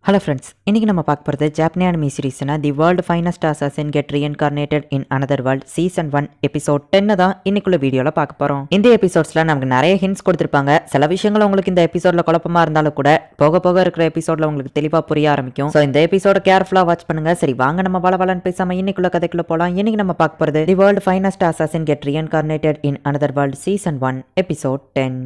Hello friends, இன்னைக்கு நம்ம பார்க்க போகிறது ஜாப்பனீஸ் அனிமி சீரிஸ்னா the world finest assassin get reincarnated in another world season 1 episode 10 தான் இன்னைக்குள்ள வீடியோவில் பார்க்க போகிறோம். இந்த எபிசோட்ஸில் நமக்கு நிறைய ஹிண்ட்ஸ் கொடுத்துருப்பாங்க. சில விஷயங்கள் உங்களுக்கு இந்த எபிசோடில் குழப்பமாக இருந்தாலும் கூட போக போக இருக்கிற எபிசோடில் உங்களுக்கு தெளிவாக புரிய ஆரம்பிக்கும். ஸோ இந்த எபிசோட கேர்ஃபுல்லாக வாட்ச் பண்ணுங்க. சரி வாங்க நம்ம வளவலன்னு பேசாமல் இன்னைக்குள்ள கதைக்குள்ள போகலாம். இன்னைக்கு நம்ம பார்க்க போகிறது தி world finest assassin get reincarnated in another world season 1 episode 10.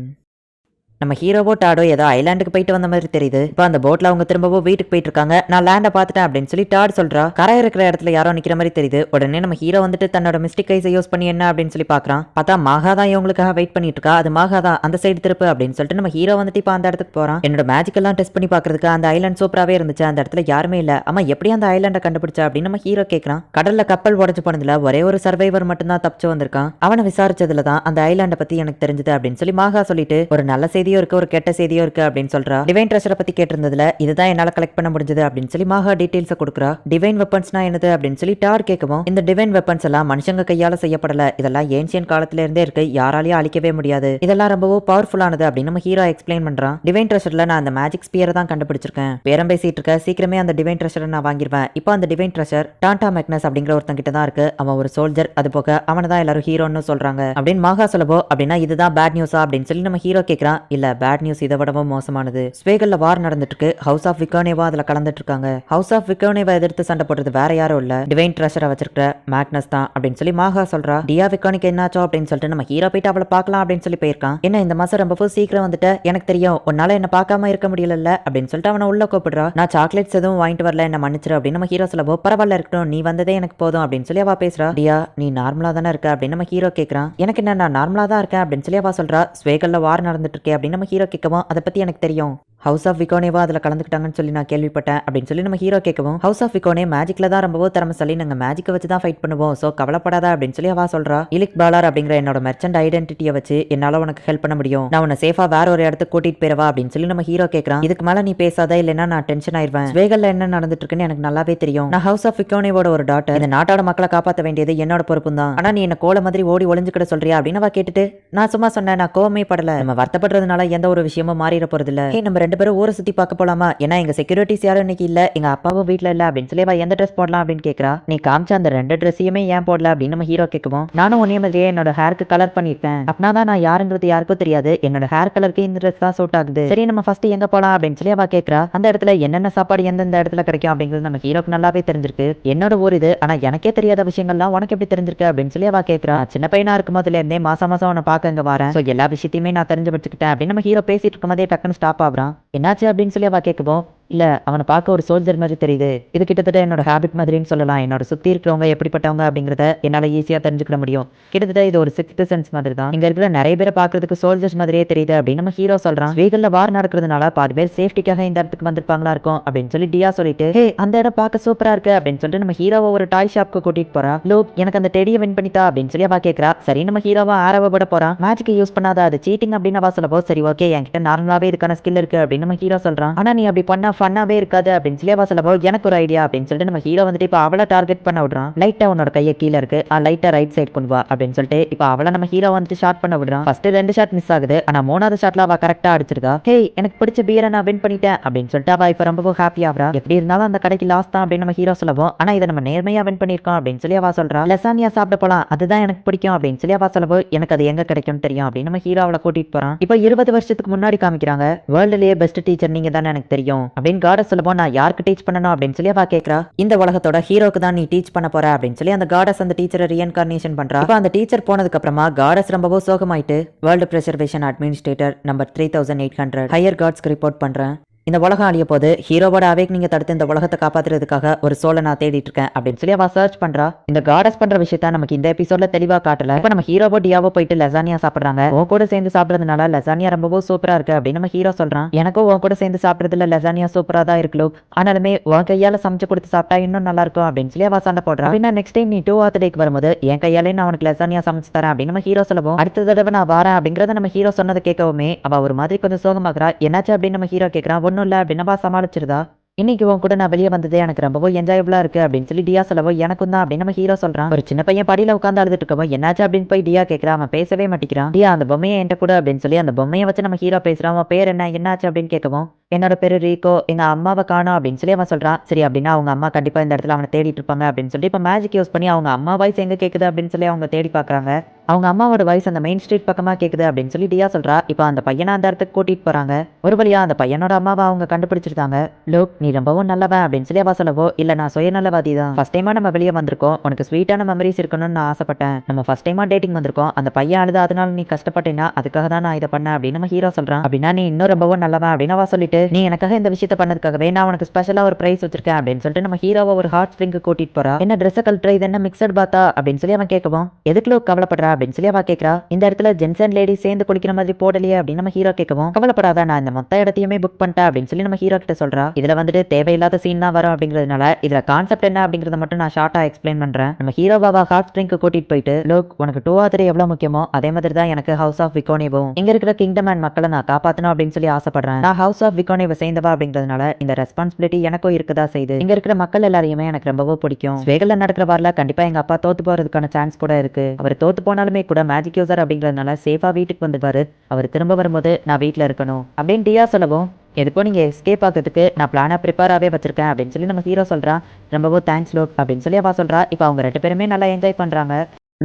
நம்ம ஹீரோவோ டாடோ ஏதோ ஐலாண்டுக்கு போயிட்டு வந்த மாதிரி தெரியுது. இப்போ அந்த போட்ல அவங்க திரும்பவும் வீட்டுக்கு போயிட்டு இருக்காங்க. நான் லேண்டை பார்த்துட்டேன் அப்படின்னு சொல்லி டாட் சொல்றா. கரை இருக்கிற இடத்துல யாரோ நிக்கிற மாதிரி தெரியுது. உடனே நம்ம ஹீரோ வந்துட்டு தன்னோட மிஸ்டேக் ஐஸை யூஸ் பண்ணி என்ன அப்படின்னு சொல்லி பாக்குறான். பார்த்தா மாகாதான் இவங்களுக்காக வெயிட் பண்ணிட்டு இருக்கா. அது மாகாதான் அந்த சைடு திருப்பு அப்படின்னு சொல்லிட்டு நம்ம ஹீரோ வந்துட்டு இப்போ அந்த இடத்துக்கு போறான். என்னோட மேஜிக் எல்லாம் டெஸ்ட் பண்ணி பாக்குறதுக்கு அந்த ஐலாண்ட் சூப்பராகவே இருந்துச்சு. அந்த இடத்துல யாருமே இல்ல. அம்மா எப்படி அந்த ஐலாண்டை கண்டுபிடிச்சா அப்படின்னு நம்ம ஹீரோ கேட்கறான். கடல்ல கப்பல் உடச்சு போனதுல ஒரே ஒரு சர்வைவர் மட்டும் தான் தப்பிச்சு வந்திருக்கான். அவனை விசாரிச்சதுல தான் அந்த ஐலாண்டை பத்தி எனக்கு தெரிஞ்சது அப்படின்னு சொல்லி மாகா சொல்லிட்டு ஒரு நல்ல செய்தியும் இருக்கு, ஒரு கெட்ட செய்தி இருக்கு அப்படின்னு சொல்றா. டிவைன் ட்ரெஷரை பத்தி கேட்டிருந்ததுல இதுதான் என்னால கலெக்ட் பண்ண முடிஞ்சது அப்படின்னு சொல்லி மாகா டீடைல்ஸ் கொடுக்குறா. டிவைன் வெப்பன்ஸ்னா என்னது அப்படின்னு சொல்லி டார் கேட்கவும், இந்த டிவைன் வெப்பன்ஸ் எல்லாம் மனுஷங்க கையால செய்யப்படல. இதெல்லாம் ஏன்ஷியன் காலத்துல இருந்தே இருக்கு. யாராலையும் அழிக்கவே முடியாது. இதெல்லாம் ரொம்பவும் பவர்ஃபுல்லானது அப்படின்னு நம்ம ஹீரோ எக்ஸ்பிளைன் பண்றான். டிவைன் ட்ரெஷர்ல நான் அந்த மேஜிக் ஸ்பியரை தான் கண்டுபிடிச்சிருக்கேன். பேரம் பேசிட்டு இருக்க சீக்கிரமே அந்த டிவைன் ட்ரெஷரை நான் வாங்கிடுவேன். இப்போ அந்த டிவைன் ட்ரெஷர் டாண்டா மெக்னஸ் அப்படிங்கிற ஒருத்தன் கிட்ட தான் இருக்கு. அவன் ஒரு சோல்ஜர். அது போக அவனை தான் எல்லாரும் ஹீரோன்னு சொல்றாங்க அப்படின்னு மாகா சொல்லவோ, அப்படின்னா இதுதான் பேட் நியூஸா அப்படின்னு சொல்லி நம்ம ஹீரோ கேட்கறான். இல்ல, பேட் நியூஸ் இதை விடவும் மோசமானது. ஸ்வேகல்ல வார் நடந்துட்டு இருக்கு. ஹவுஸ் ஆஃப் விக்கோனேவா அதுல கலந்துட்டு இருக்காங்க. ஹவுஸ் ஆஃப் விக்கோனேவா எதிர்த்து சண்டை போடுறது வேற யாரும் இல்ல, டிவைன் ட்ரெஷரை வச்சிருக்கிற மேக்னஸ் தான் அப்படின்னு சொல்லி மாகா சொல்றா. டியா விக்கோனிக்கு என்னாச்சோ அப்படின்னு சொல்லிட்டு நம்ம ஹீரோ போயிட்டு அவளை பார்க்கலாம் அப்படின்னு சொல்லி போயிருக்கான். என்ன இந்த மாசம் ரொம்ப சீக்கிரம் வந்துட்டு, எனக்கு தெரியும் உன்னால என்ன பார்க்காம இருக்க முடியல அப்படின்னு சொல்லிட்டு அவனை உள்ள கூப்பிடுறா. நான் சாக்லேட்ஸ் எதுவும் வாங்கிட்டு வரல, என்ன மன்னிச்சிரு அப்படின்னு நம்ம ஹீரோ சொல்லவோ, பரவாயில்ல இருக்கட்டும், நீ வந்ததே எனக்கு போதும் அப்படின்னு சொல்லி அவ பேசுறா. டியா நீ நார்மலா தானே இருக்க அப்படின்னு நம்ம ஹீரோ கேட்கறான். எனக்கு என்ன, நான் நார்மலா தான் இருக்கேன் அப்படின்னு சொல்லி அவ சொல்றா. ஸ்வேகல்ல வார் நடந்துட்டு இருக்கே அப்படின்னு நம்ம ஹீரோ கேட்கவும், அதை பத்தி எனக்கு தெரியும், ஹவுஸ் ஆஃப் விக்கோனேவா அதில் கலந்துக்கிட்டாங்கன்னு சொல்லி நான் கேள்விப்பட்டேன் அப்படின்னு சொல்லி நம்ம ஹீரோ கேட்கவும், ஹவுஸ் ஆஃப் விக்கோனே மேஜிக்ல தான் ரொம்பவும் திறமைசாலி, நாங்கள் மேஜிக்கை வச்சு தான் ஃபைட் பண்ணுவோம், ஸோ கவலைப்படாத அப்படின்னு சொல்லி அவா சொல்றா. இலிக் பாலார் அப்படிங்கிற என்னோட மெர்ச்சன்ட் ஐடென்டிட்டியை வச்சு என்னால் உனக்கு ஹெல்ப் பண்ண முடியும். நான் உன்னை சேஃபா வேற ஒரு இடத்துக்கு கூட்டிட்டு போயிடவா அப்படின்னு சொல்லி நம்ம ஹீரோ கேட்கறான். இதுக்கு மேலே நீ பேசாத, இல்லைன்னா நான் டென்ஷன் ஆயிடுவேன். ஸ்வேகல்ல என்ன நடந்துட்டு இருக்குன்னு எனக்கு நல்லாவே தெரியும். நான் ஹவுஸ் ஆஃப் விக்கோனேவோட ஒரு டாட்டர். இந்த நாட்டோட மக்களை காப்பாற்ற வேண்டியது என்னோட பொறுப்பு தான். ஆனா நீ என்ன கோல மாதிரி ஓடி ஒளிஞ்சுக்கிட சொல்றியா அப்படின்னு அவ கேட்டுட்டு, நான் சும்மா சொன்னேன், நான் கோவமே படல. நம்ம வருத்தப்படுறதுனால எந்த ஒரு விஷயமும் மாறிட போறது இல்ல. நம்ம ரெண்டு பேரும் ஊரை சுத்தி பார்க்க போலாமா? ஏன்னா எங்க செக்யூரிட்டிஸ் யாரும் இன்னைக்கு இல்ல, எங்க அப்பாவும் வீட்ல இல்ல அப்படின்னு சொல்லி எந்த ட்ரெஸ் போடலாம் அப்படின்னு கேட்கறா. நீ காமிச்ச அந்த ரெண்டு ட்ரெஸ்ஸையுமே ஏன் போடல அப்படின்னு நம்ம ஹீரோ கேட்கவும், நானும் உன்னைய மாதிரியே என்னோட ஹேருக்கு கலர் பண்ணிருக்கேன். அப்படின்னா தான் நான் யாருங்கிறது யாருக்கும் தெரியாது. என்னோட ஹேர் கலருக்கு இந்த ட்ரெஸ் தான் சூட் ஆகுது. சரி நம்ம ஃபர்ஸ்ட் எங்க போலாம் அப்படின்னு சொல்லி அவ கேட்கறா. அந்த இடத்துல என்னென்ன சாப்பாடு எந்தெந்த இடத்துல கிடைக்கும் அப்படிங்கிறது நம்ம ஹீரோக்கு நல்லாவே தெரிஞ்சிருக்கு. என்னோட ஊர் இது, ஆனா எனக்கே தெரியாத விஷயங்கள்லாம் உனக்கு எப்படி தெரிஞ்சிருக்கு அப்படின்னு சொல்லி அவ கேட்கறா. சின்ன பையனா இருக்கும் போதுல இருந்தே மாசம் மாசம் உன்னை பார்க்க இங்க வரேன். ஸோ எல்லா விஷயத்தையுமே நான் தெரிஞ்சு வச்சுக்கிட்டேன் அப்படின்னு நம்ம ஹீரோ பேசிட்டு இருக்கும் போதே டக்குன்னு ஸ்டாப் ஆகுறான். என்னாச்சு அப்படின்னு சொல்லி அவ கேட்கவும், இல்ல அவனை பார்க்க ஒரு சோல்ஜர் மாதிரி தெரியுது. இது கிட்டத்தட்ட என்னோட ஹேபிட் மாதிரின்னு சொல்லலாம். என்னோட சுத்தி இருக்கிறவங்க எப்படிப்பட்டவங்க அப்படிங்கறத என்னால ஈஸியா தெரிஞ்சுக்க முடியும். கிட்டத்தட்ட இது ஒரு சிக்ஸ்த் சென்ஸ் மாதிரி தான். இங்க இருக்கிற நிறைய பேரை பாக்குறதுக்கு சோல்ஜர்ஸ் மாதிரியே தெரியுது அப்படின்னு நம்ம ஹீரோ சொல்றான். ஸ்வேகல்ல வார் நடக்கிறதுனால பாதி பேர் சேஃப்டிக்காக இந்த இடத்துக்கு வந்திருப்பாங்களா இருக்கும் அப்படின்னு சொல்லி டியா சொல்லிட்டு, ஹே அந்த இடம் பார்க்க சூப்பரா இருக்கு அப்படின்னு சொல்லிட்டு நம்ம ஹீரோவை ஒரு டாய் ஷாப்க்கு கூட்டிட்டு போறா. லோக் எனக்கு அந்த டெடியை வின் பண்ணித்தா அப்படின்னு சொல்லி அவ கேட்கறா. சரி நம்ம ஹீரோவா ஆரவ விட போறான். மேஜிக் யூஸ் பண்ணாத, அது சீட்டிங் அப்படின்னு அவ சொல்லப்போ, சரி ஓகே என்கிட்ட நார்மலாவே இதுக்கான ஸ்கில் இருக்கு அப்படின்னு நம்ம ஹீரோ சொல்றான். ஆனா நீ அப்படி பண்ணா ஃபன்னாவே இருக்காது அப்படின்னு சொல்லி அவ சொல்லப்போ, எனக்கு ஒரு ஐடியா அப்படின்னு சொல்லிட்டு நம்ம ஹீரோ வந்துட்டு இப்போ அவளை டார்கெட் பண்ண விடுறான். லைட்டா உன்னோட கையை கீழே இருக்கு, லைட்டா ரைட் சைட் கொண்டு வா அப்படின்னு சொல்லிட்டு இப்போ அவளை நம்ம ஹீரோ வந்துட்டு ஷாட் பண்ண விடுறான். ஃபர்ஸ்ட் 2 ஷாட் மிஸ் ஆகுது, ஆனா 3வது ஷாட்ல அவ கரெக்டா அடிச்சிருக்கா. ஹே எனக்கு பிடிச்ச பீரை நான் வின் பண்ணிட்டேன் அப்படின்னு சொல்லிட்டு அவ இப்போ ரொம்ப ஹாப்பி ஆகுறா. எப்படி இருந்தாலும் அந்த கடைக்கு லாஸ் தான் அப்படின்னு நம்ம ஹீரோ சொல்லவும், ஆனா இதை நம்ம நேர்மையா வின் பண்ணிருக்கோம் அப்படின்னு சொல்லி அவ சொல்றா. லெசானியா சாப்பிட போலாம், அதுதான் எனக்கு பிடிக்கும் அப்படின்னு சொல்லி அவ சொல்லவோ, எனக்கு அது எங்க கிடைக்கும் தெரியும் அப்படின்னு நம்ம ஹீரோ அவளை கூட்டிட்டு போறான். இப்போ 20 வருஷத்துக்கு முன்னாடி காமிக்கிறாங்க. வேர்ல்டுலயே பெஸ்ட் டீச்சர் நீங்க தானே எனக்கு தெரியும் அப்படின்னு காடஸ் சொல்லப்போ, நான் யாருக்கு டீச் பண்ணணும் அப்படின்னு சொல்லி அவ கேட்கறா. இந்த உலகத்தோட ஹீரோக்கு தான் நீ டீச் பண்ண போற அப்படின்னு சொல்லி அந்த காடஸ் அந்த டீச்சரை ரீஇன்கார்னேஷன் பண்றா. இப்போ அந்த டீச்சர் போனதுக்கு அப்புறமா காடஸ் ரொம்பவும் சோகமாயிட்டு, world preservation administrator number 3800 higher காட்ஸ்க்கு ரிப்போர்ட் பண்றேன். இந்த உலகம் அழிய போது, ஹீரோவோட அவேக் நீங்க தடுத்து இந்த உலகத்தை காப்பாத்துறதுக்காக ஒரு சோலை நான் தேடிட்டு இருக்கேன் அப்படின்னு சொல்லி அவ சர்ச் பண்றா. இந்த காடஸ் பண்ற விஷயத்த நமக்கு இந்த எபிசோட்ல தெளிவா காட்டல. இப்ப நம்ம ஹீரோவோ டியாவோ போயிட்டு லெசானியா சாப்பிடுறாங்க. உன் கூட சேர்ந்து சாப்பிடுறதுனால லெசானியா ரொம்பவும் சூப்பரா இருக்கு அப்படின்னு நம்ம ஹீரோ சொல்றான். எனக்கும் உன் கூட சேர்ந்து சாப்பிடுறதுல லெசானியா சூப்பரா தான் இருக்கு. ஆனாலுமே உன் கையால சமைச்சு கொடுத்து சாப்பிட்டா இன்னும் நல்லா இருக்கும் அப்படின்னு சொல்லி அவ சண்டை போடுறா. அப்படின்னா நெக்ஸ்ட் டைம் நீ 2 டேக்கு வரும்போது என் கையாலே நான் உனக்கு லெசானியா சமைச்சு தரேன் அப்படின்னு நம்ம ஹீரோ சொல்லவும், அடுத்த தடவை நான் வரேன் அப்படிங்கறத நம்ம ஹீரோ சொன்னதை கேட்கவுமே அவ ஒரு மாதிரி கொஞ்சம் சோகமாகறா. என்னாச்சு அப்படின்னு நம்ம ஹீரோ கேட்கறான். ஒன்னும் இல்ல அப்படின்னு சமாளிச்சிருதா. இன்னைக்கு உன் கூட நான் வெளியே வந்ததே எனக்கு ரொம்பவும் என்ஜாயபிளா இருக்கு அப்படின்னு சொல்லி டியா சொல்லவோ, எனக்கும் தான் அப்படின்னு நம்ம ஹீரோ சொல்றான். ஒரு சின்ன பையன் படியில உட்காந்து அழுதுட்டு இருக்கவோ, என்னாச்சு அப்படின்னு போய் டியா கேட்கறான். அவன் பேசவே மாட்டேங்கிறான். டியா அந்த பொம்மையை என்கிட்ட கூட அப்படின்னு சொல்லி அந்த பொம்மையை வச்சு நம்ம ஹீரோ பேசுறான். அவன் பேர் என்ன, என்னாச்சு அப்படின்னு கேட்கவும், என்னோட பேரு ரீகோ, எங்க அம்மாவை காணோம் அப்படின்னு சொல்லி அவன் சொல்றான். சரி அப்படின்னா அவங்க அம்மா கண்டிப்பா இந்த இடத்துல அவனை தேடிட்டு இருப்பாங்க அப்படின்னு சொல்லி இப்ப மேஜிக் யூஸ் பண்ணி அவங்க அம்மா வாய்ஸ் எங்க கேக்குது அப்படின்னு சொல்லி அவங்க தேடி பாக்குறாங்க. அவங்க அம்மாவோட வாய்ஸ் அந்த மெயின் ஸ்ட்ரீட் பக்கமா கேக்குது அப்படின்னு சொல்லி டியா சொல்றா. இப்போ அந்த பையனை அந்த இடத்துக்கு கூட்டிட்டு போறாங்க. ஒரு வழியா அந்த பையனோட அம்மாவை அவங்க கண்டுபிடிச்சிருக்காங்க. லோக், நீ ரொம்பவும் நல்லவன் அப்படின்னு சொல்லி அவ சொல்லவோ, இல்ல நான் சுயநலவாதி தான். ஃபர்ஸ்ட் டைமா நம்ம வெளியே வந்திருக்கோம், உனக்கு ஸ்வீட்டான மெமரிஸ் இருக்கணும்னு நான் ஆசைப்பட்டேன். நம்ம ஃபர்ஸ்ட் டைமா டேட்டிங் வந்திருக்கோம், அந்த பையன் அழுது அதனால நீ கஷ்டப்பட்டேன்னா அதுக்காக தான் நான் இதை பண்ணேன் அப்படின்னு நம்ம ஹீரோ சொல்றான். அப்படின்னா நீ இன்னும் ரொம்பவும் நல்லவன் அப்படின்னு அவ சொல்லிட்டு, நீ எனக்காக இந்த விஷயத்த பண்ணதுக்காகவே நான் உனக்கு ஸ்பெஷலா ஒரு பிரைஸ் வச்சிருக்கேன் அப்படின்னு சொல்லிட்டு நம்ம ஹீரோவை ஒரு ஹாட் ஸ்ப்ரிங்க்கு கூட்டிட்டு போறா. என்ன ட்ரெஸ் கல்ட்ரை, இது என்ன மிக்சட் பாத்தா அப்படின்னு சொல்லி அவன் கேட்கவும், எதுக்கு லோக் கவலைப்படுறா அப்படின்னு சொல்லி அவ கேட்கறா. இந்த இடத்துல ஜென்ஸ் அண்ட் லேடி சேர்ந்து குளிக்கிற மாதிரி போடலையே அப்படின்னு நம்ம ஹீரோ கேட்கவும், கவலைப்படாத, நான் இந்த மொத்த இடத்தையுமே புக் பண்ணிட்டேன் அப்படின்னு சொல்லி நம்ம ஹீரோ கிட்ட சொல்றா. இதுல வந்துட்டு தேவையில்லாத சீன் தான் வரும் அப்படிங்கிறதுனால இதுல கான்செப்ட் என்ன அப்படிங்கறத மட்டும் நான் ஷார்ட்டா எக்ஸ்பிளைன் பண்றேன். நம்ம ஹீரோ பாபா ஹாட் ஸ்ப்ரிங்க்கு கூட்டிட்டு போயிட்டு, லோக், உனக்கு 2 or 3 எவ்வளவு முக்கியமோ அதே மாதிரி தான் எனக்கு ஹவுஸ் ஆஃப் விகோனேவும், இங்க இருக்கிற கிங்டம் அண்ட் மக்களை நான் காப்பாத்தணும் அப்படின்னு சொல்லி ஆசைப்படுறேன். நான் ஹவுஸ் ஆஃப் விகோனேவை சேர்ந்தவா அப்படிங்கிறதுனால இந்த ரெஸ்பான்சிபிலிட்டி எனக்கும் இருக்குதா செய்யுது. இங்க இருக்கிற மக்கள் எல்லாரையுமே எனக்கு ரொம்பவே பிடிக்கும். ஸ்வேகல்ல நடக்கிற வாரில் கண்டிப்பா எங்க அப்பா தோத்து போறதுக்கான சான்ஸ் கூட இருக்கு. அவர் தோத்து போனாலுமே கூட மேஜிக் யூசர் அப்படிங்கிறதுனால சேஃபா வீட்டுக்கு வந்துடுவாரு. அவர் திரும்ப வரும்போது நான் வீட்டில் இருக்கணும் அப்படின்னு டியா சொல்லவும், எதுக்கும் நீங்க எஸ்கேப் ஆகிறதுக்கு நான் பிளானா ப்ரிப்பேராகவே வச்சிருக்கேன் அப்படின்னு சொல்லி நம்ம ஹீரோ சொல்றான். ரொம்பவும் தேங்க்ஸ் லோக் அப்படின்னு சொல்லி அவ சொல்றா. இப்போ அவங்க 2 பேருமே நல்லா என்ஜாய் பண்றாங்க.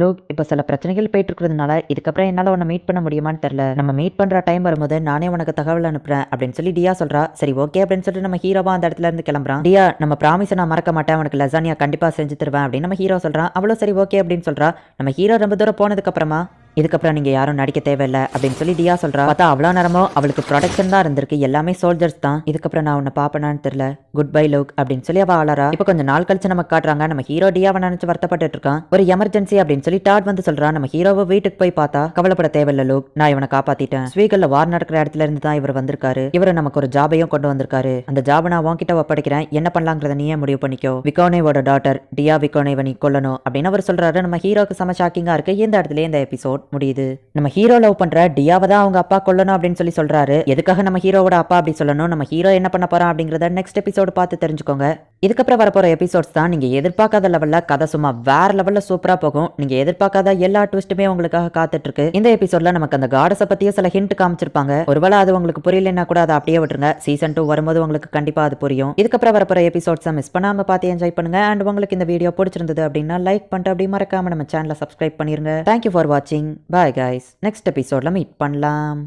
லோக், இப்போ சில பிரச்சனைகள் போயிட்டு இருக்கிறதுனால இதுக்கப்புறம் என்னால் உன்னை மீட் பண்ண முடியுமான்னு தெரியல. நம்ம மீட் பண்ற டைம் வரும்போது நானே உனக்கு தகவல் அனுப்புறேன் அப்படின்னு சொல்லி டியா சொல்றா. சரி ஓகே அப்படின்னு சொல்லிட்டு நம்ம ஹீரோவா அந்த இடத்துல இருந்து கிளம்புறான். டியா, நம்ம ப்ராமிஸை நான் மறக்க மாட்டேன், உனக்கு லசானியா கண்டிப்பா செஞ்சு தருவேன் அப்படின்னு நம்ம ஹீரோ சொல்றான். அவ்வளோ சரி ஓகே அப்படின்னு சொல்றா. நம்ம ஹீரோ ரொம்ப தூரம் போனதுக்கு அப்புறமா, இதுக்கப்புறம் நீங்க யாரும் நடிக்க தேவையில்லை அப்படின்னு சொல்லி டியா சொல்றா. பார்த்தா அவ்வளோ நேரமும் அவளுக்கு ப்ரொடக்ஷன் தான் இருந்திருக்கு, எல்லாமே சோல்ஜர்ஸ் தான். இதுக்கப்புறம் நான் உன்னை பாப்பனான்னு தெரியல, குட் பை லோக் அப்படின்னு சொல்லி அவ ஆளறா. இப்போ கொஞ்சம் நாள் கழிச்சு நமக்கு காட்டுறாங்க. நம்ம ஹீரோ டியாவை நினைச்சு வருத்தப்பட்டு இருக்கான். ஒரு எமர்ஜென்சி அப்படின்னு சொல்லி டாட் வந்து சொல்றான். நம்ம ஹீரோவை வீட்டுக்கு போய் பார்த்தா, கவலைப்பட தேவையில்ல லோக், நான் இவனை காப்பாத்திட்டேன். ஸ்வீகல்ல வார் நடக்கிற இடத்துல இருந்து தான் இவர் வந்திருக்காரு. இவர் நமக்கு ஒரு ஜாபையும் கொண்டு வந்திருக்காரு. அந்த ஜாபை நான் உன்கிட்ட ஒப்படைக்கிறேன், என்ன பண்ணலாங்கிறத நீயே முடிவு பண்ணிக்கோ. விகோனேவோட டாட்டர் டியா விகோனேவை நீ கொல்லணும் அப்படின்னு அவர் சொல்றாரு. நம்ம ஹீரோக்கு செம ஷாக்கிங்கா இருக்கு. இந்த இடத்துல இந்த எபிசோட் முடியுது. நம்ம ஹீரோ லவ் பண்ற டியாவை தான் அவங்க அப்பா கொல்லணும் அப்படின்னு சொல்லி சொல்றாரு. எதுக்காக நம்ம ஹீரோவோட அப்பா அப்படி சொல்லணும், நம்ம ஹீரோ என்ன பண்ண போறான் அப்படிங்கறத நெக்ஸ்ட் எபிசோட் பார்த்து தெரிஞ்சுக்கோங்க. இதுக்கப்புறம் வரப்போற எபிசோட்ஸ் தான் நீங்க எதிர்பார்க்காத லெவல்ல கதை சும்மா வேற லெவல்ல சூப்பரா போகும். நீங்க எதிர்பார்க்காத எல்லா ட்விஸ்ட்டுமே உங்களுக்காக காத்துட்டு இருக்கு. இந்த எபிசோட்ல நமக்கு அந்த காடஸை பத்தியும் சில ஹிண்ட் காமிச்சிருப்பாங்க. ஒருவேளை அது உங்களுக்கு புரியலன்னா கூட அதை அப்படியே விட்டுருங்க. சீசன் 2 வரும்போது உங்களுக்கு கண்டிப்பா அது புரியும். இதுக்கப்புறம் வரப்போற எபிசோட்ஸை மிஸ் பண்ணாம பார்த்து என்ஜாய் பண்ணுங்க. அண்ட் உங்களுக்கு இந்த வீடியோ பிடிச்சிருந்தது அப்படின்னா லைக் பண்ணிட்டு அப்படி மறக்காம நம்ம சேனலை சப்ஸ்கிரைப் பண்ணிருங்க. தேங்க்யூ ஃபார் வாட்சிங். Bye guys. நெக்ஸ்ட் எபிசோட்ல மீட் பண்ணலாம்.